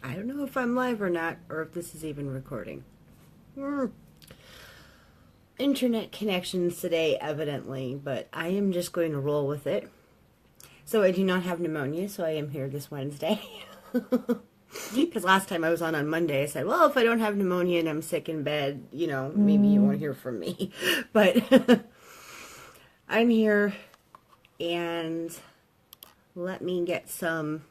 I don't know if I'm live or not, or if this is even recording. Internet connections today, evidently, but I am just going to roll with it. So I do not have pneumonia, so I am here this Wednesday. Because last time I was on Monday, I said, well, if I don't have pneumonia and I'm sick in bed, maybe you won't hear from me. But I'm here, and let me get some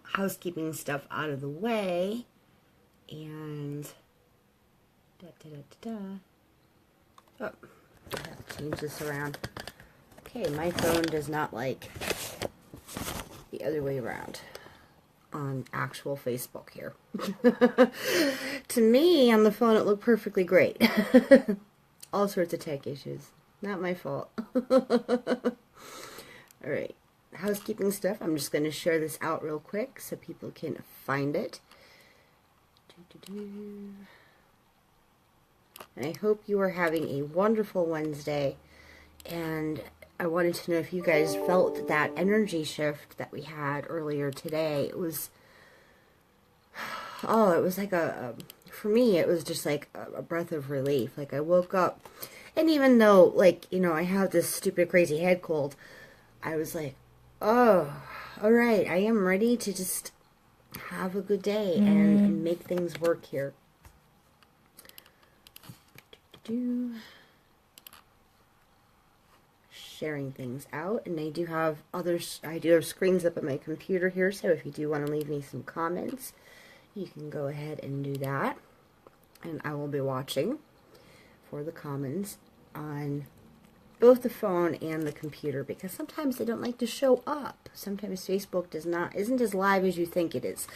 housekeeping stuff out of the way. And oh, I have to change this around. Okay, my phone does not like the other way around on actual Facebook here. To me, on the phone, it looked perfectly great. All sorts of tech issues. Not my fault. Alright, housekeeping stuff. I'm just going to share this out real quick so people can find it. And I hope you are having a wonderful Wednesday. And I wanted to know if you guys felt that energy shift that we had earlier today. It was, it was like for me, it was just like a breath of relief. Like I woke up, and even though, I have this stupid, crazy head cold, I was like, oh, all right, I am ready to just have a good day and make things work here. Sharing things out, and I do have screens up on my computer here, so if you do want to leave me some comments, you can go ahead and do that, and I will be watching for the comments on both the phone and the computer, because sometimes they don't like to show up. Sometimes Facebook isn't as live as you think it is.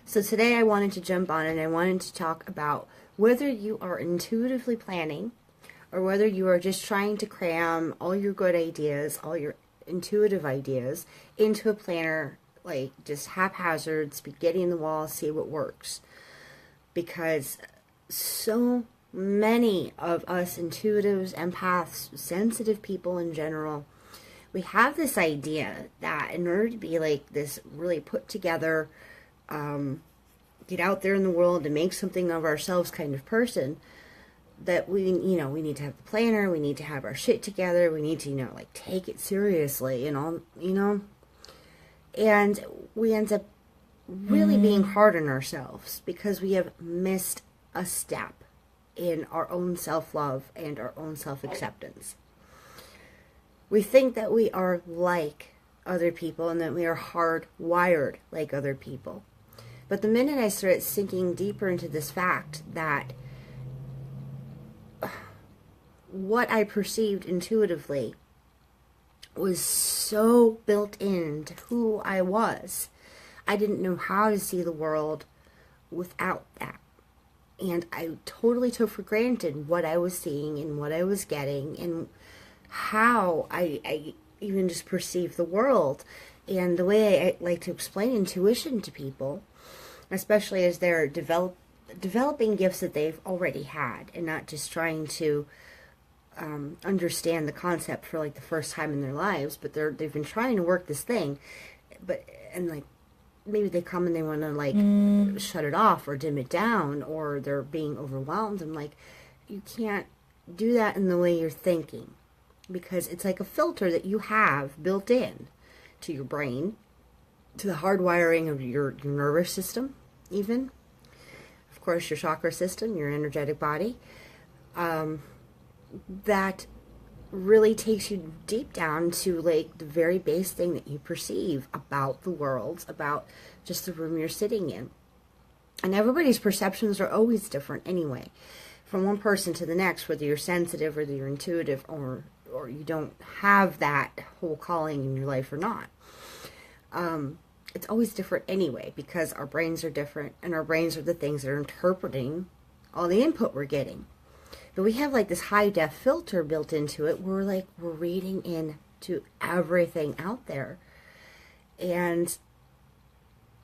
So today I wanted to jump on and I wanted to talk about whether you are intuitively planning or whether you are just trying to cram all your good ideas, all your intuitive ideas into a planner, like just haphazard, spaghetti in the wall, see what works. Because so many of us intuitives, empaths, sensitive people in general, we have this idea that in order to be like this really put together, get out there in the world and make something of ourselves kind of person, that we need to have the planner, we need to have our shit together, we need to, take it seriously and all, and we end up really being hard on ourselves because we have missed a step in our own self-love and our own self-acceptance. We think that we are like other people and that we are hardwired like other people. But the minute I started sinking deeper into this fact that what I perceived intuitively was so built into who I was, I didn't know how to see the world without that. And I totally took for granted what I was seeing and what I was getting and how I even just perceived the world. And the way I like to explain intuition to people, especially as they're developing gifts that they've already had and not just trying to understand the concept for like the first time in their lives, but they've been trying to work this thing, and maybe they come and they want to shut it off or dim it down, or they're being overwhelmed. I'm like, you can't do that in the way you're thinking, because it's like a filter that you have built in to your brain, to the hardwiring of your nervous system, even, of course, your chakra system, your energetic body, that really takes you deep down to like the very base thing that you perceive about the world, about just the room you're sitting in. And everybody's perceptions are always different anyway, from one person to the next, whether you're sensitive, whether you're intuitive, or you don't have that whole calling in your life or not. It's always different anyway, because our brains are different, and our brains are the things that are interpreting all the input we're getting. But we have like this high def filter built into it. We're reading into everything out there. And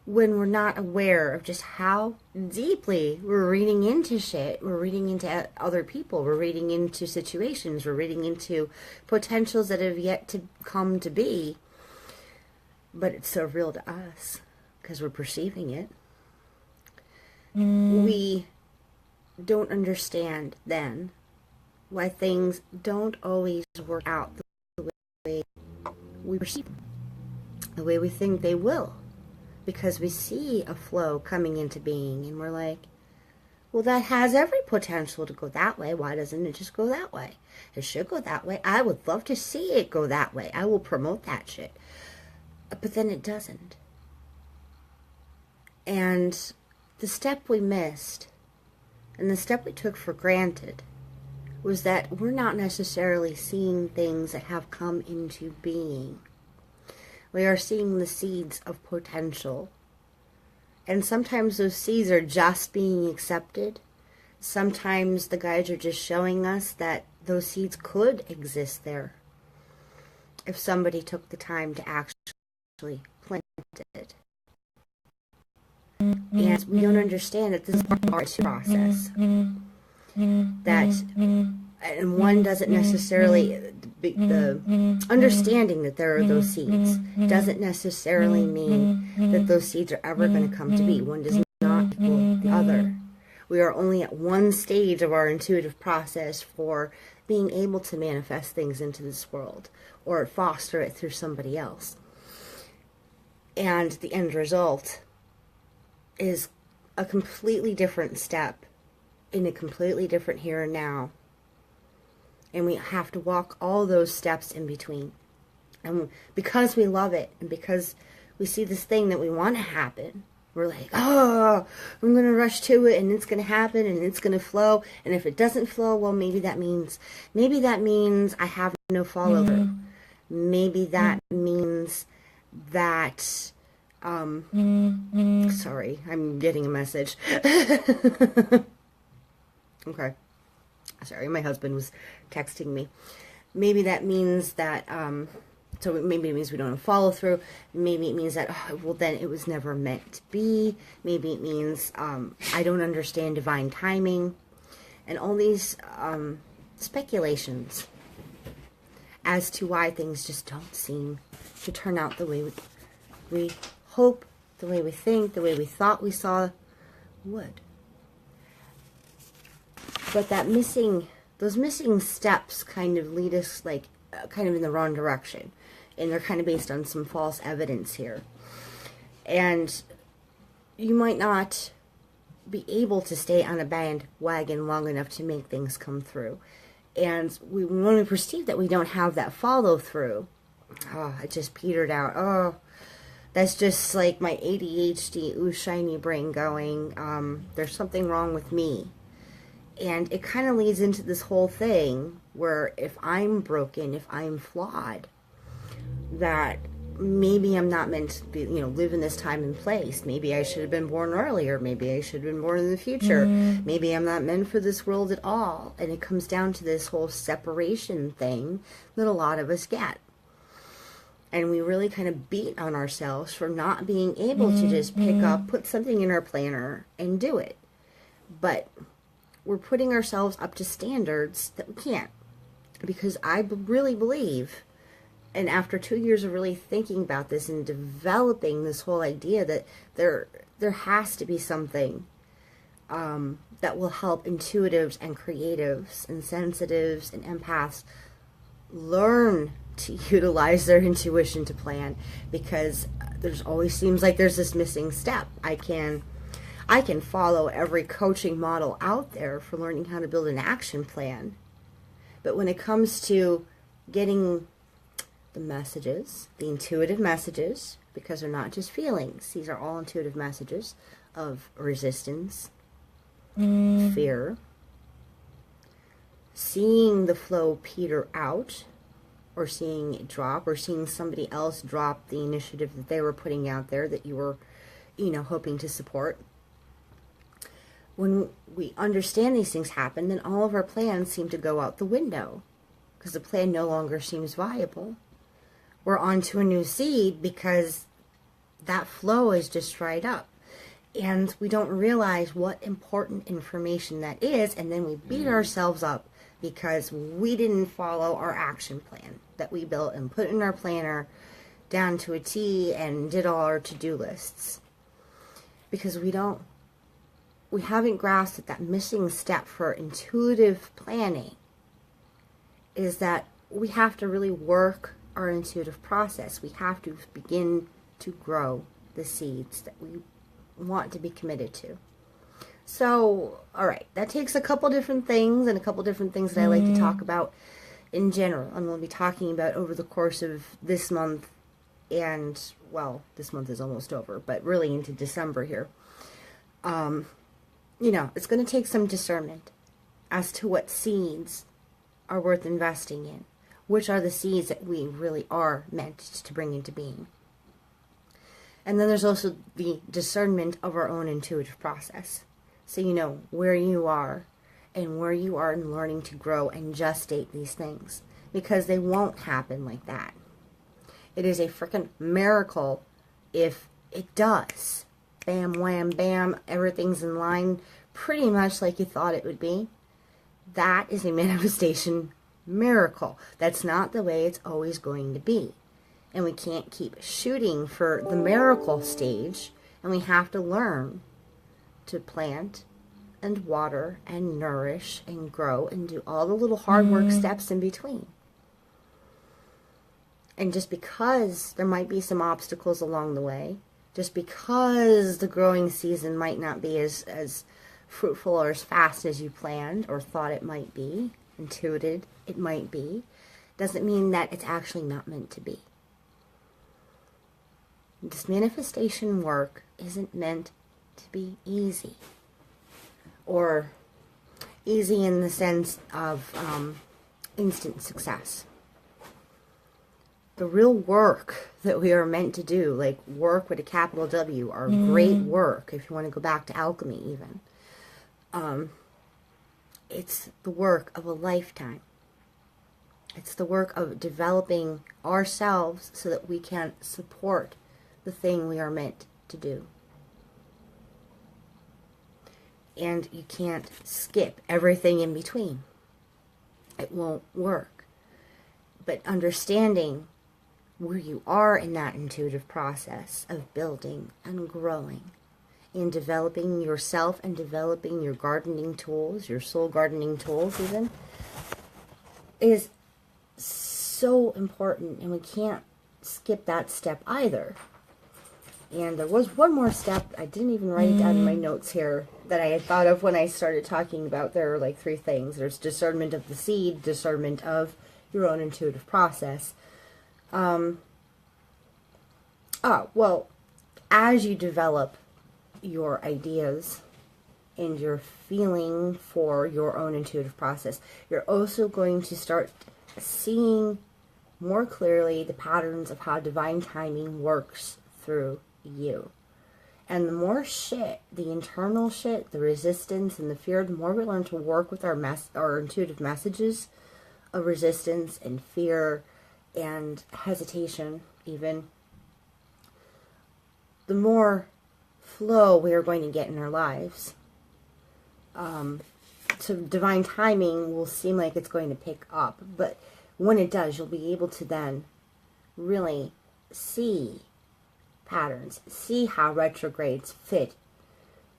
when we're not aware of just how deeply we're reading into shit, we're reading into other people, we're reading into situations, we're reading into potentials that have yet to come to be, but it's so real to us because we're perceiving it. We don't understand then why things don't always work out the way we perceive, the way we think they will, because we see a flow coming into being and we're like, well, that has every potential to go that way. Why doesn't it just go that way? It should go that way. I would love to see it go that way. I will promote that shit. But then it doesn't. And the step we missed, and the step we took for granted, was that we're not necessarily seeing things that have come into being. We are seeing the seeds of potential. And sometimes those seeds are just being accepted. Sometimes the guides are just showing us that those seeds could exist there if somebody took the time to actually plant it. And we don't understand that this is part of our process. That, and one doesn't necessarily, the understanding that there are those seeds doesn't necessarily mean that those seeds are ever going to come to be. One does not equal the other. We are only at one stage of our intuitive process for being able to manifest things into this world or foster it through somebody else. And the end result is a completely different step in a completely different here and now. And we have to walk all those steps in between. And because we love it, and because we see this thing that we want to happen, we're like, oh, I'm going to rush to it, and it's going to happen, and it's going to flow. And if it doesn't flow, well, maybe that means I have no follow through. Maybe that means that, sorry, I'm getting a message. Okay. Sorry, my husband was texting me. Maybe that means that, so maybe it means we don't have follow through. Maybe it means that, oh, well, then it was never meant to be. Maybe it means I don't understand divine timing. And all these speculations as to why things just don't seem to turn out the way we hope, the way we think, the way we thought we saw would. But those missing steps kind of lead us kind of in the wrong direction. And they're kind of based on some false evidence here. And you might not be able to stay on a bandwagon long enough to make things come through. And when we perceive that we don't have that follow through, oh, it just petered out. Oh, that's just like my ADHD, ooh, shiny brain going, there's something wrong with me. And it kind of leads into this whole thing where if I'm broken, if I'm flawed, that maybe I'm not meant to be, live in this time and place. Maybe I should have been born earlier. Maybe I should have been born in the future. Maybe I'm not meant for this world at all. And it comes down to this whole separation thing that a lot of us get. And we really kind of beat on ourselves for not being able to just pick up, put something in our planner and do it. But we're putting ourselves up to standards that we can't. Because I really believe, and after 2 years of really thinking about this and developing this whole idea that there has to be something that will help intuitives and creatives and sensitives and empaths learn to utilize their intuition to plan, because there's always seems like there's this missing step. I can follow every coaching model out there for learning how to build an action plan. But when it comes to getting the messages, the intuitive messages, because they're not just feelings, these are all intuitive messages of resistance, fear, seeing the flow peter out, or seeing it drop, or seeing somebody else drop the initiative that they were putting out there that you were, hoping to support. When we understand these things happen, then all of our plans seem to go out the window because the plan no longer seems viable. We're on to a new seed because that flow is just dried up. And we don't realize what important information that is, and then we beat ourselves up because we didn't follow our action plan that we built and put in our planner down to a T and did all our to-do lists. Because we haven't grasped that missing step for intuitive planning is that we have to really work our intuitive process. We have to begin to grow the seeds that we want to be committed to. So, all right, that takes a couple different things and a couple different things that I like to talk about in general. And we'll be talking about over the course of this month and, well, this month is almost over, but really into December here. It's going to take some discernment as to what seeds are worth investing in. Which are the seeds that we really are meant to bring into being. And then there's also the discernment of our own intuitive process. So you know where you are and where you are in learning to grow and gestate these things. Because they won't happen like that. It is a freaking miracle if it does. Bam, wham, bam, everything's in line pretty much like you thought it would be. That is a manifestation miracle. That's not the way it's always going to be. And we can't keep shooting for the miracle stage. And we have to learn to plant and water and nourish and grow and do all the little hard work steps in between. And just because there might be some obstacles along the way, just because the growing season might not be as fruitful or as fast as you planned or thought it might be, intuited it might be, doesn't mean that it's actually not meant to be. This manifestation work isn't meant to be easy. Or easy in the sense of instant success. The real work that we are meant to do, like work with a capital W, or great work, if you want to go back to alchemy even, it's the work of a lifetime. It's the work of developing ourselves so that we can support the thing we are meant to do. And you can't skip everything in between. It won't work. But understanding where you are in that intuitive process of building and growing and developing yourself and developing your gardening tools, your soul gardening tools even, is so important, and we can't skip that step either. And there was one more step, I didn't even write it down in my notes here, that I had thought of when I started talking about, there are like 3 things. There's discernment of the seed, discernment of your own intuitive process. As you develop your ideas and your feeling for your own intuitive process, you're also going to start seeing more clearly the patterns of how divine timing works through you. And the more shit, the internal shit, the resistance and the fear, the more we learn to work with our intuitive messages of resistance and fear and hesitation even, the more flow we are going to get in our lives. So divine timing will seem like it's going to pick up, but when it does, you'll be able to then really see patterns, see how retrogrades fit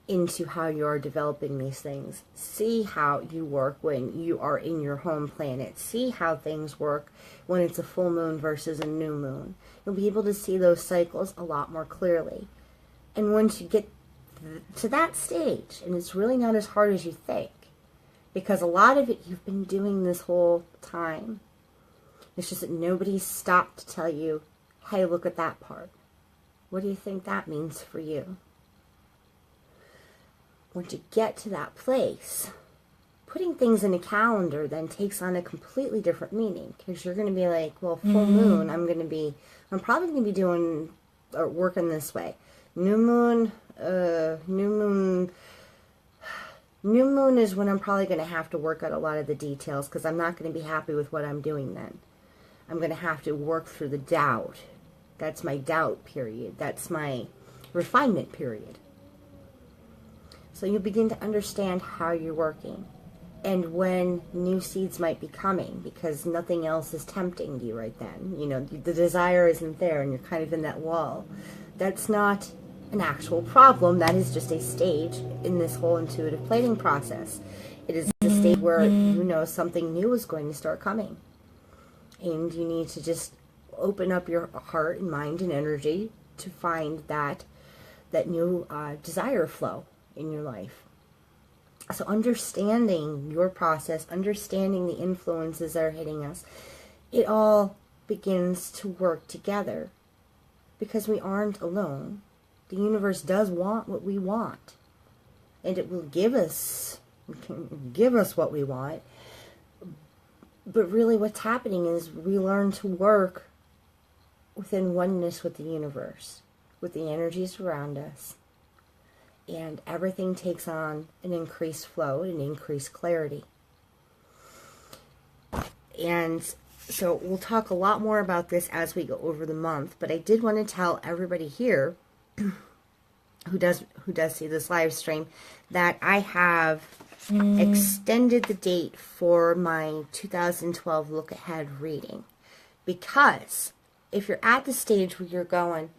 into how you're developing these things, see how you work when you are in your home planet, see how things work when it's a full moon versus a new moon. You'll be able to see those cycles a lot more clearly. And once you get to that stage, and it's really not as hard as you think, because a lot of it you've been doing this whole time. It's just that nobody stopped to tell you, hey, look at that part. What do you think that means for you? Once you get to that place, putting things in a calendar then takes on a completely different meaning. Because you're going to be like, well, full moon, I'm probably going to be doing or working this way. New moon is when I'm probably going to have to work out a lot of the details, because I'm not going to be happy with what I'm doing then. I'm going to have to work through the doubt. That's my doubt period. That's my refinement period. So you begin to understand how you're working. and when new seeds might be coming, because nothing else is tempting you right then. You know, the desire isn't there and you're kind of in that wall. That's not an actual problem. That is just a stage in this whole intuitive planning process. It is a stage where you know something new is going to start coming. And you need to just open up your heart and mind and energy to find that new desire flow in your life. So understanding your process, understanding the influences that are hitting us, it all begins to work together because we aren't alone. The universe does want what we want, and it will give us what we want. But really what's happening is we learn to work within oneness with the universe, with the energies around us. And everything takes on an increased flow and increased clarity. And so we'll talk a lot more about this as we go over the month, but I did want to tell everybody here who does see this live stream that I have extended the date for my 2012 Look Ahead reading. Because if you're at the stage where you're going,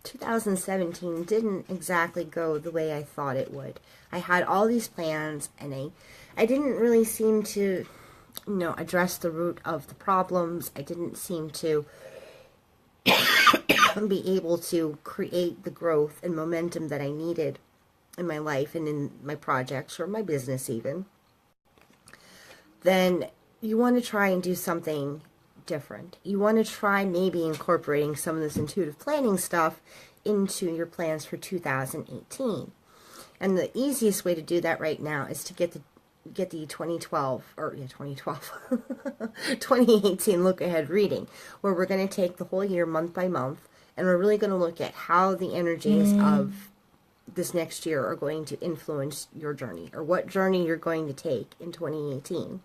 2017 didn't exactly go the way I thought it would. I had all these plans, and I didn't really seem to, address the root of the problems. I didn't seem to be able to create the growth and momentum that I needed in my life and in my projects or my business even. Then you want to try and do something different. You want to try maybe incorporating some of this intuitive planning stuff into your plans for 2018. And the easiest way to do that right now is to get the 2018 Look Ahead reading, where we're going to take the whole year month by month, and we're really going to look at how the energies of this next year are going to influence your journey, or what journey you're going to take in 2018.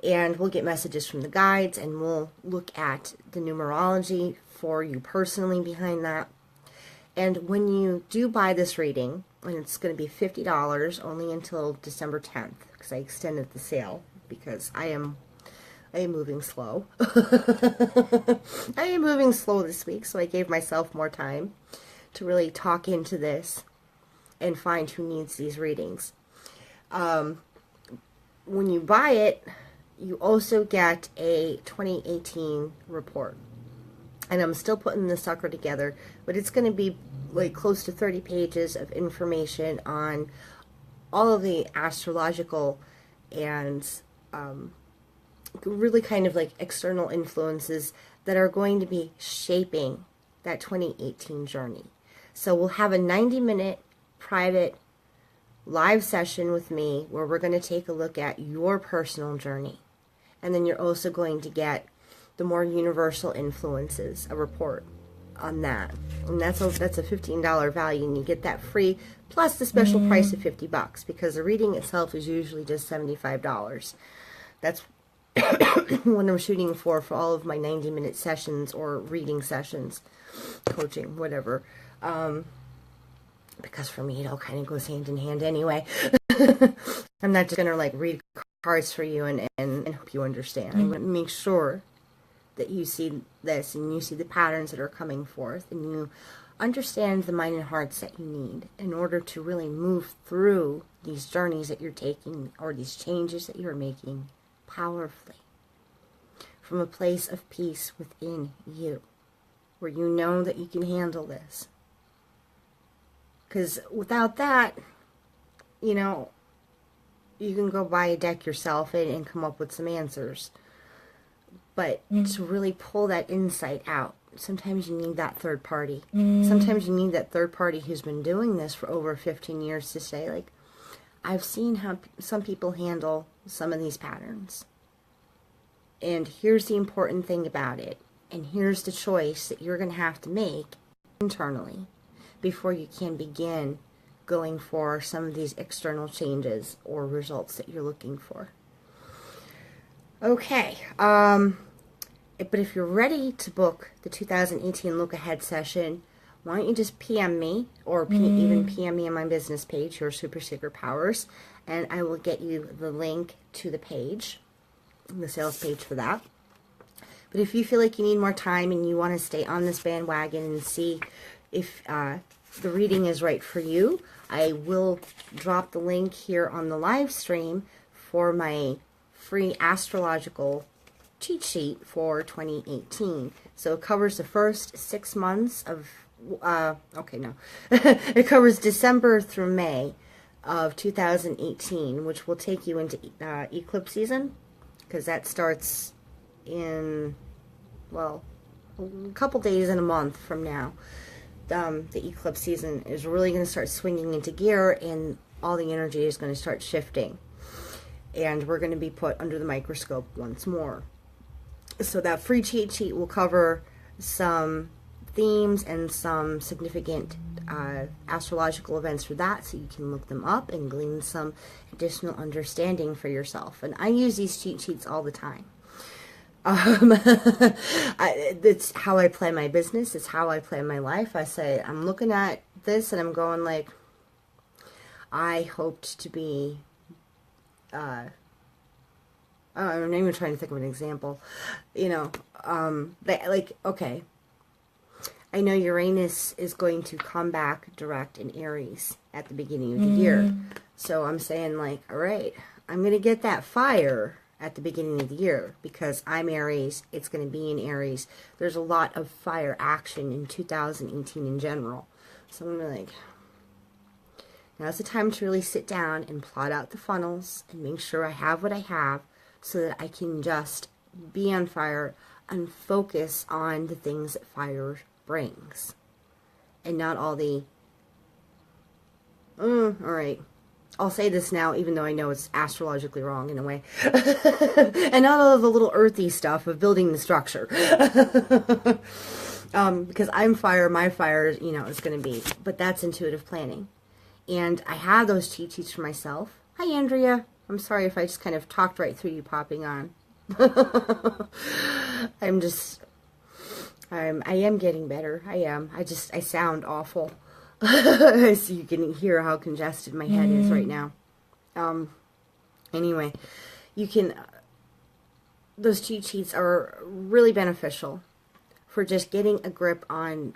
And we'll get messages from the guides, and we'll look at the numerology for you personally behind that. And when you do buy this reading, and it's going to be $50 only until December 10th, because I extended the sale, because I am moving slow. I am moving slow this week, so I gave myself more time to really talk into this and find who needs these readings. When you buy it, you also get a 2018 report. And I'm still putting the sucker together, but it's going to be like close to 30 pages of information on all of the astrological and really kind of like external influences that are going to be shaping that 2018 journey. So we'll have a 90-minute private live session with me where we're going to take a look at your personal journey. And then you're also going to get the more universal influences, a report on that. And that's a $15 value, and you get that free, plus the special price of $50, because the reading itself is usually just $75. That's what I'm shooting for all of my 90-minute sessions or reading sessions, coaching, whatever. Because for me, it all kind of goes hand in hand anyway. I'm not just going to like read cards for you and help you understand. I'm going to make sure that you see this and you see the patterns that are coming forth, and you understand the mind and hearts that you need in order to really move through these journeys that you're taking, or these changes that you're making, powerfully from a place of peace within you, where you know that you can handle this. Because without that, you can go buy a deck yourself and come up with some answers. But to really pull that insight out, sometimes you need that third party. Sometimes you need that third party who's been doing this for over 15 years to say, like, I've seen how some people handle some of these patterns. And here's the important thing about it. And here's the choice that you're going to have to make internally before you can begin going for some of these external changes or results that you're looking for. Okay, but if you're ready to book the 2018 Look Ahead session, why don't you just PM me, or even PM me on my business page, Your Super Secret Powers, and I will get you the link to the page, the sales page for that. But if you feel like you need more time and you want to stay on this bandwagon and see if the reading is right for you, I will drop the link here on the live stream for my free astrological cheat sheet for 2018. So it covers the first 6 months of, it covers December through May of 2018, which will take you into eclipse season, because that starts in, well, a couple days and a month from now. The eclipse season is really going to start swinging into gear, and all the energy is going to start shifting. And we're going to be put under the microscope once more. So that free cheat sheet will cover some themes and some significant astrological events for that, so you can look them up and glean some additional understanding for yourself. And I use these cheat sheets all the time. It's how I plan my business. It's how I plan my life. I say, I'm looking at this and I'm going like, I hoped to be, I'm not even trying to think of an example, okay, I know Uranus is going to come back direct in Aries at the beginning of the year. So I'm saying like, all right, I'm going to get that fire at the beginning of the year, because I'm Aries, it's going to be in Aries. There's a lot of fire action in 2018 in general. So I'm like, now's the time to really sit down and plot out the funnels and make sure I have what I have, so that I can just be on fire and focus on the things that fire brings. And not all the, alright, I'll say this now, even though I know it's astrologically wrong in a way. And not all of the little earthy stuff of building the structure. Because I'm fire, my fire, is going to be. But that's intuitive planning. And I have those cheat sheets for myself. Hi, Andrea. I'm sorry if I just kind of talked right through you popping on. I am getting better. I am. I sound awful. So you can hear how congested my head is right now. Anyway, you can, those cheat sheets are really beneficial for just getting a grip on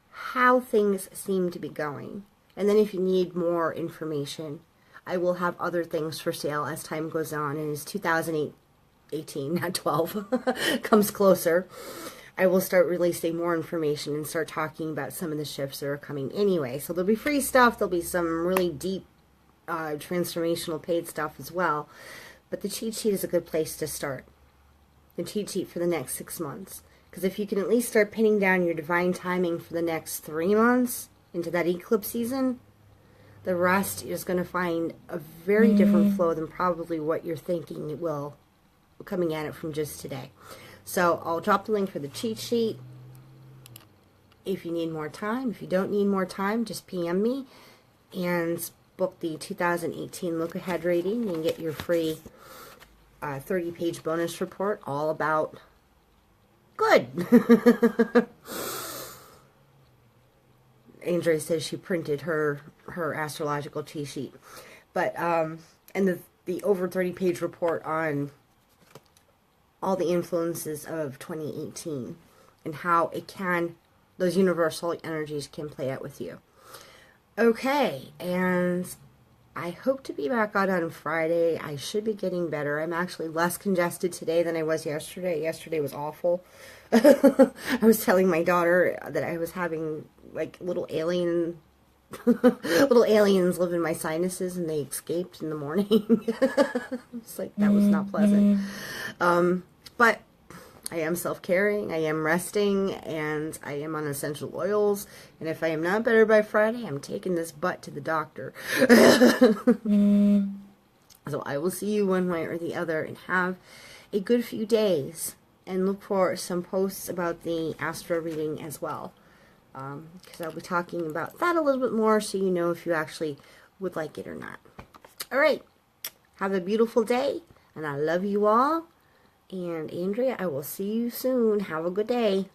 how things seem to be going. And then if you need more information, I will have other things for sale as time goes on, and as 2018, not 12, comes closer, I will start releasing more information and start talking about some of the shifts that are coming anyway. So there'll be free stuff, there'll be some really deep transformational paid stuff as well. But the cheat sheet is a good place to start. The cheat sheet for the next 6 months. Because if you can at least start pinning down your divine timing for the next 3 months into that eclipse season, the rest is going to find a very different flow than probably what you're thinking it will, coming at it from just today. So I'll drop the link for the cheat sheet if you need more time. If you don't need more time, just PM me and book the 2018 look ahead reading and get your free 30-page bonus report all about good. Andrea says she printed her astrological cheat sheet, but and the over 30-page report on all the influences of 2018 and how those universal energies can play out with you. Okay, and I hope to be back out on Friday. I should be getting better. I'm actually less congested today than I was yesterday. Yesterday was awful. I was telling my daughter that I was having like little aliens live in my sinuses, and they escaped in the morning. It's like, that was not pleasant. But I am self-caring, I am resting, and I am on essential oils. And if I am not better by Friday, I'm taking this butt to the doctor. So I will see you one way or the other, and have a good few days. And look for some posts about the astro reading as well. Because I'll be talking about that a little bit more, so you know if you actually would like it or not. Alright, have a beautiful day, and I love you all. And Andrea, I will see you soon. Have a good day.